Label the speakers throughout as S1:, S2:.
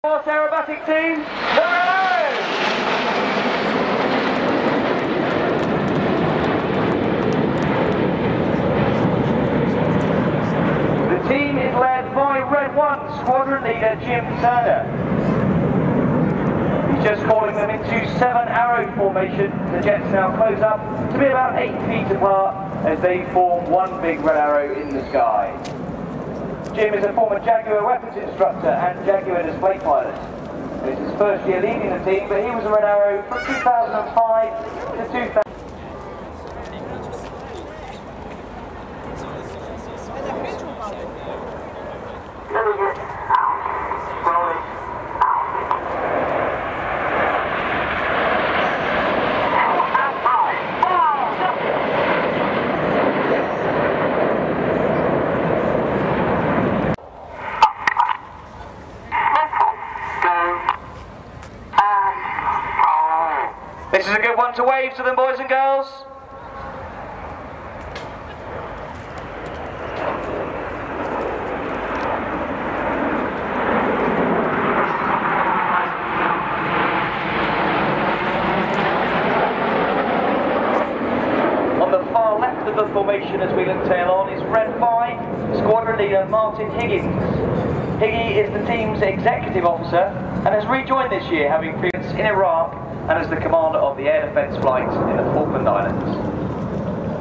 S1: Bournemouth aerobatic team, the team is led by Red 1 squadron leader Jim Turner. He's just calling them into 7-arrow formation. The jets now close up to be about 8 feet apart as they form one big red arrow in the sky. Jim is a former Jaguar weapons instructor and Jaguar display pilot. It's his first year leading the team, but he was a Red Arrow from 2005 to 2000. This is a good one to wave to them, boys and girls. On the far left of the formation as we look tail on is Red 5, squadron leader Martin Higgins. Higgy is the team's executive officer and has rejoined this year, having previous in Iraq and as the commander of the air defence flight in the Falkland Islands.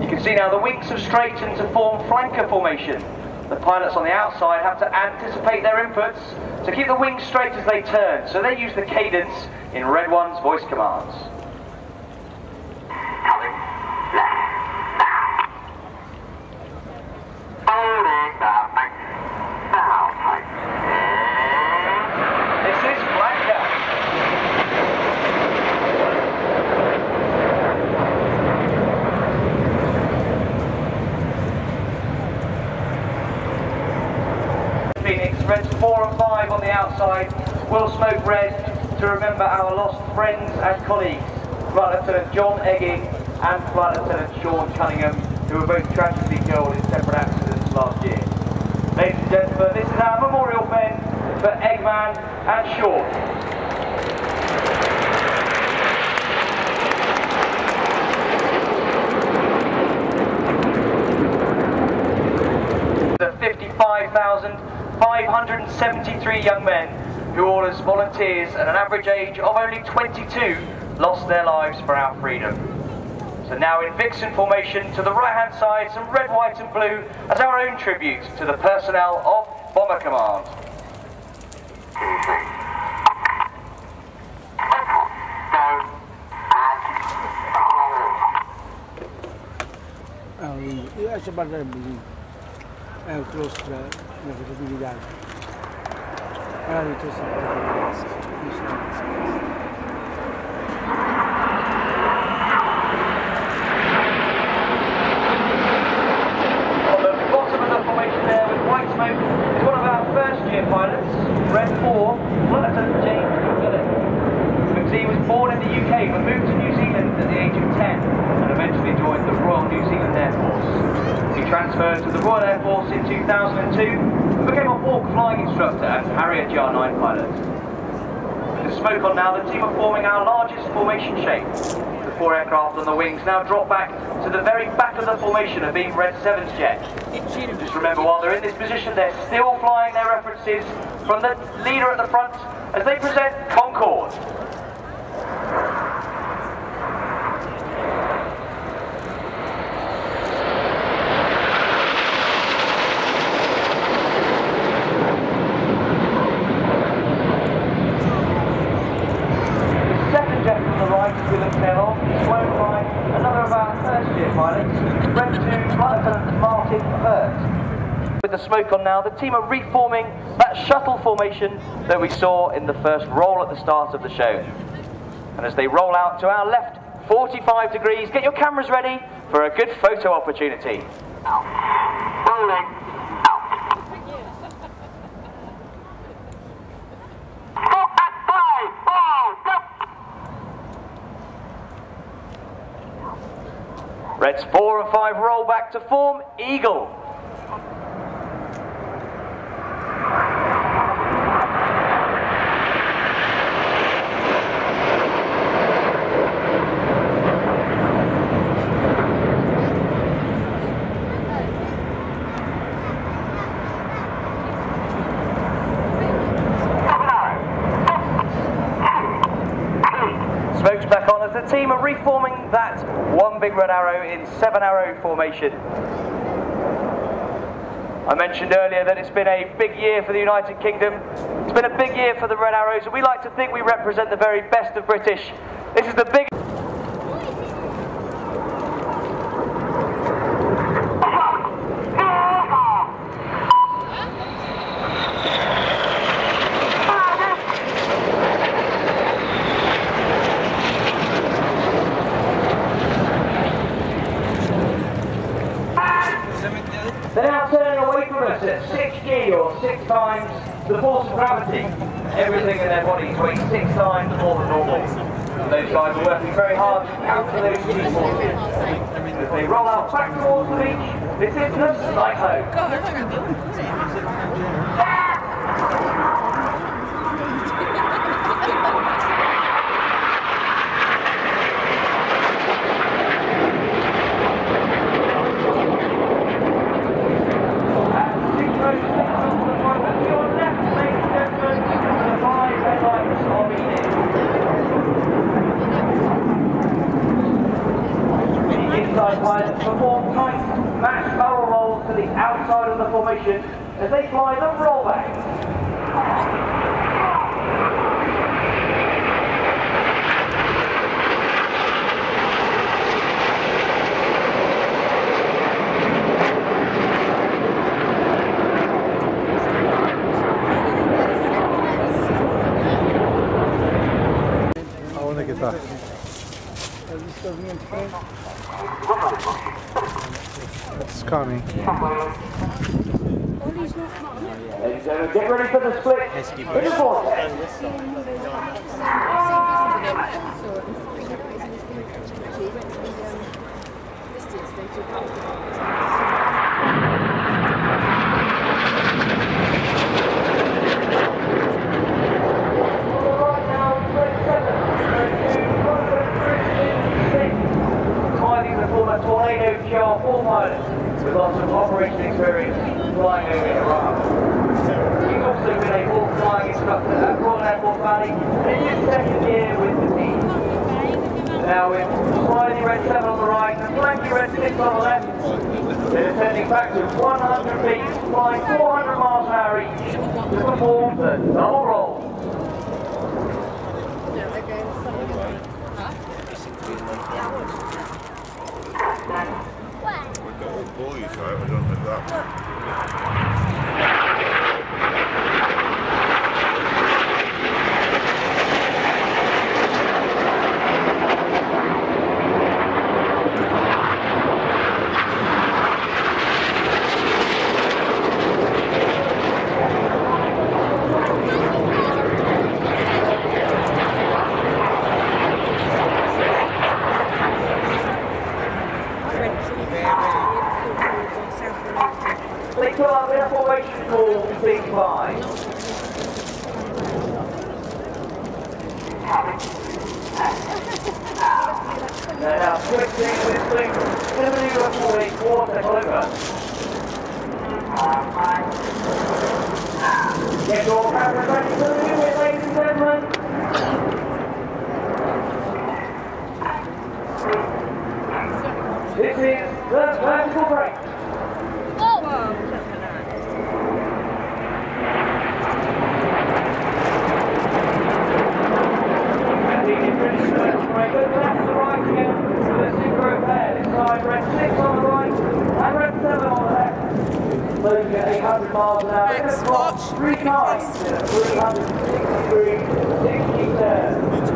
S1: You can see now the wings have straightened to form flanker formation. The pilots on the outside have to anticipate their inputs to keep the wings straight as they turn, so they use the cadence in Red 1's voice commands. Reds 4 and 5 on the outside will smoke red to remember our lost friends and colleagues, Flight Lieutenant John Egging and Flight Lieutenant Sean Cunningham, who were both tragically killed in separate accidents last year. Ladies and gentlemen, this is our memorial bend for Eggman and Sean. The 55,573 young men who all as volunteers at an average age of only 22 lost their lives for our freedom. So now in Vixen formation to the right hand side, some red, white and blue as our own tribute to the personnel of Bomber Command.
S2: close to the visibilidad.
S1: On the bottom of the formation there with white smoke is one of our first year pilots, Red 4, Lieutenant James Phillips. He was born in the UK but moved to New Zealand at the age of 10 and eventually joined the Royal New Zealand Air Force. He transferred to the Royal Air Force in 2002 and became a Hawk flying instructor and Harrier GR9 pilot. With the smoke on now, the team are forming our largest formation shape. The 4 aircraft on the wings now drop back to the very back of the formation of being Red 7's jet. Just remember, while they're in this position, they're still flying their references from the leader at the front as they present Concorde. With the smoke on now, the team are reforming that shuttle formation that we saw in the first roll at the start of the show. And as they roll out to our left, 45 degrees, get your cameras ready for a good photo opportunity. Reds 4 and 5 roll back to form Eagle. that one big red arrow in 7-arrow formation. I mentioned earlier that it's been a big year for the United Kingdom. It's been a big year for the Red Arrows, and we like to think we represent the very best of British. This is the big... They're now turning away from us at 6G, or 6 times the force of gravity. Everything in their bodies weighs 6 times more than normal. And those guys are working very hard to counter those G forces. As they roll out back towards the beach, this is the cyclone. Pilots perform tight match barrel rolls to the outside of the formation as they fly the rollback.
S3: I want to get back. It's coming.
S1: Get ready for the split in the vortex. Tornado GR4 pilot with lots of operation experience flying over Iran. He's also been a full flying instructor at Royal Airport Valley, and it's his second year with the team. Now with sliding red 7 on the right and flanky red 6 on the left, they're descending back to 100 feet, flying 400 miles an hour each to perform the double roll.
S4: Boys, I don't like that.
S1: They pull up in a formation called Big Five. They're now switching with blue to the maneuver for a quarter over. Get your cameras ready for the maneuver, ladies and gentlemen. This is the vertical break. Moving at 800 miles an hour, it's got 3 times in a 360-degree, 60 turn. It's a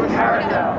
S1: carousel.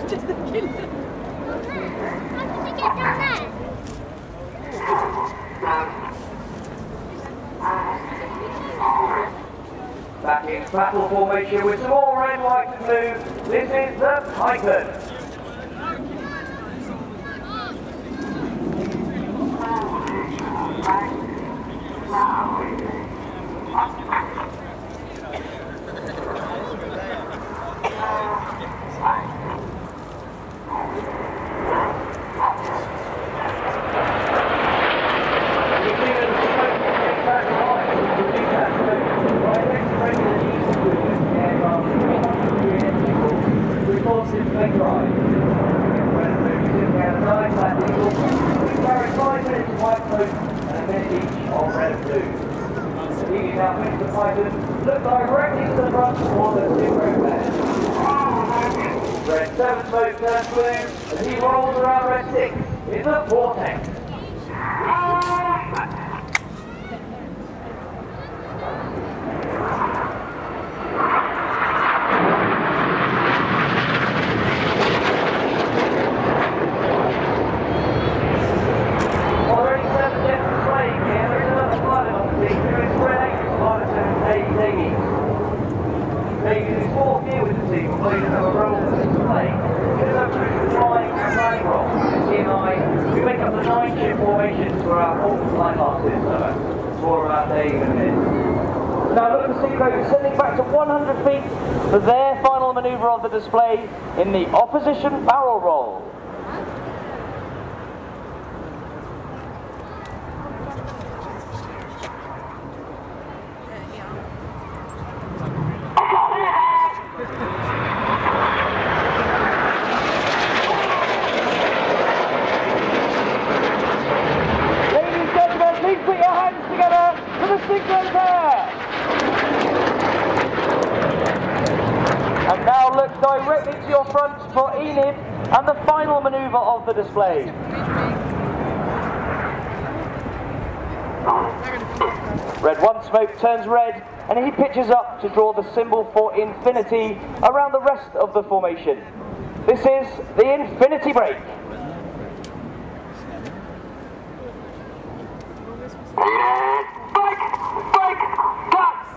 S5: was just thinking. How did he get down there?
S1: Back in battle formation with some more red, white and blue. This is the Titan. Look directly to the front for the zero man. Red 7 smoke turns blue as he rolls around red 6 in the vortex. Already 7 jets displaying here. There is another pilot on the team who is red 8 pilot Davies. Davies is 4th here with the team, although he doesn't have a role in the display. He does have crucial flying and landing roles. We make up the 9-ship formations for our 4th flight last this summer. It's more about Dave in a minute. Now look at the seaboat sending back to 100 feet for their final manoeuvre of the display in the opposition barrel roll. And now look directly to your front for Enid and the final manoeuvre of the display. Red 1 smoke turns red and he pitches up to draw the symbol for infinity around the rest of the formation. This is the infinity break.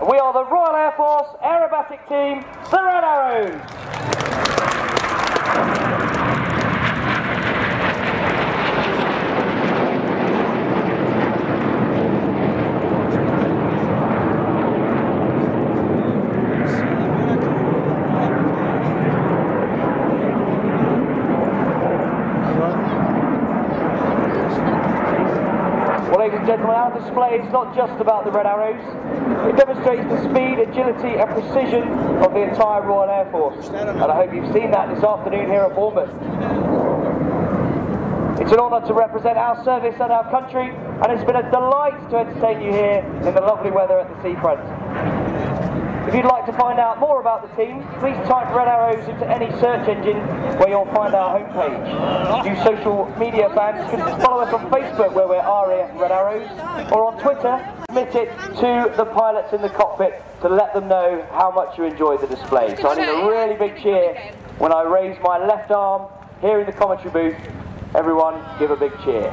S1: We are the Royal Air Force aerobatic team, the Red Arrows. Well, ladies and gentlemen, our display is not just about the Red Arrows. It demonstrates the speed, agility and precision of the entire Royal Air Force. And I hope you've seen that this afternoon here at Bournemouth. It's an honour to represent our service and our country, and it's been a delight to entertain you here in the lovely weather at the seafront. If you'd like to find out more about the team, please type Red Arrows into any search engine where you'll find our homepage. You social media fans can just follow us on Facebook where we're RAF Red Arrows, or on Twitter, submit it to the pilots in the cockpit to let them know how much you enjoyed the display. So I need a really big cheer when I raise my left arm here in the commentary booth. Everyone give a big cheer.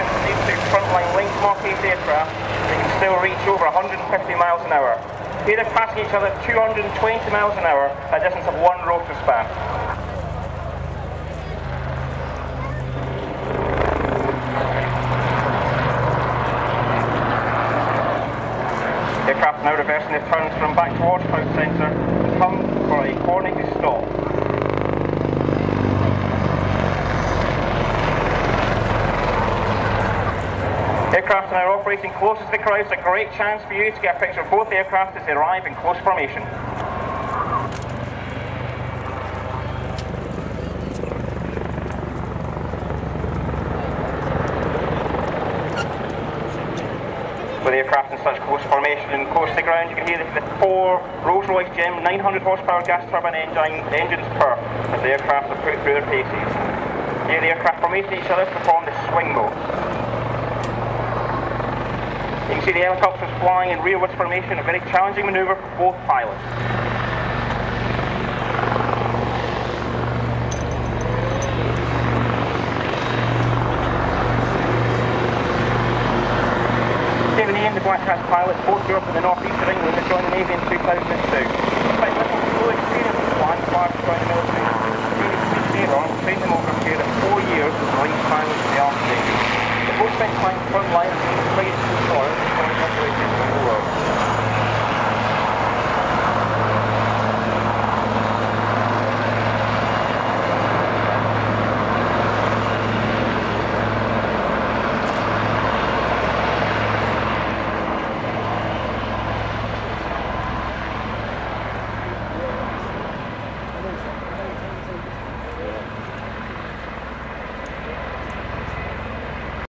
S6: since these two frontline Link Marquis aircraft, they can still reach over 150 miles an hour. Here they're passing each other 220 miles an hour at a distance of one rotor span. Aircraft now reversing their turns from back towards cloud centre and come for a coordinated stop. Aircraft are now operating closest to the crowd, so a great chance for you to get a picture of both aircraft as they arrive in close formation. With the aircraft in such close formation and close to the ground, you can hear the four Rolls-Royce GEM 900 horsepower gas turbine engines purr as the aircraft are put through their paces. Here the aircraft are meeting each other to form the swing mode. You can see the helicopters flying in rearwards formation, a very challenging manoeuvre for both pilots. David Ian, the Black Hat pilots, both grew up in the northeast of England and joined the Navy in 2002. Despite little to no experience in flying prior to joining the military, David trained them over a period of 4 years as Marine pilots in the Armed Navy. They both spent time front line and trained to the soil, operations in the world.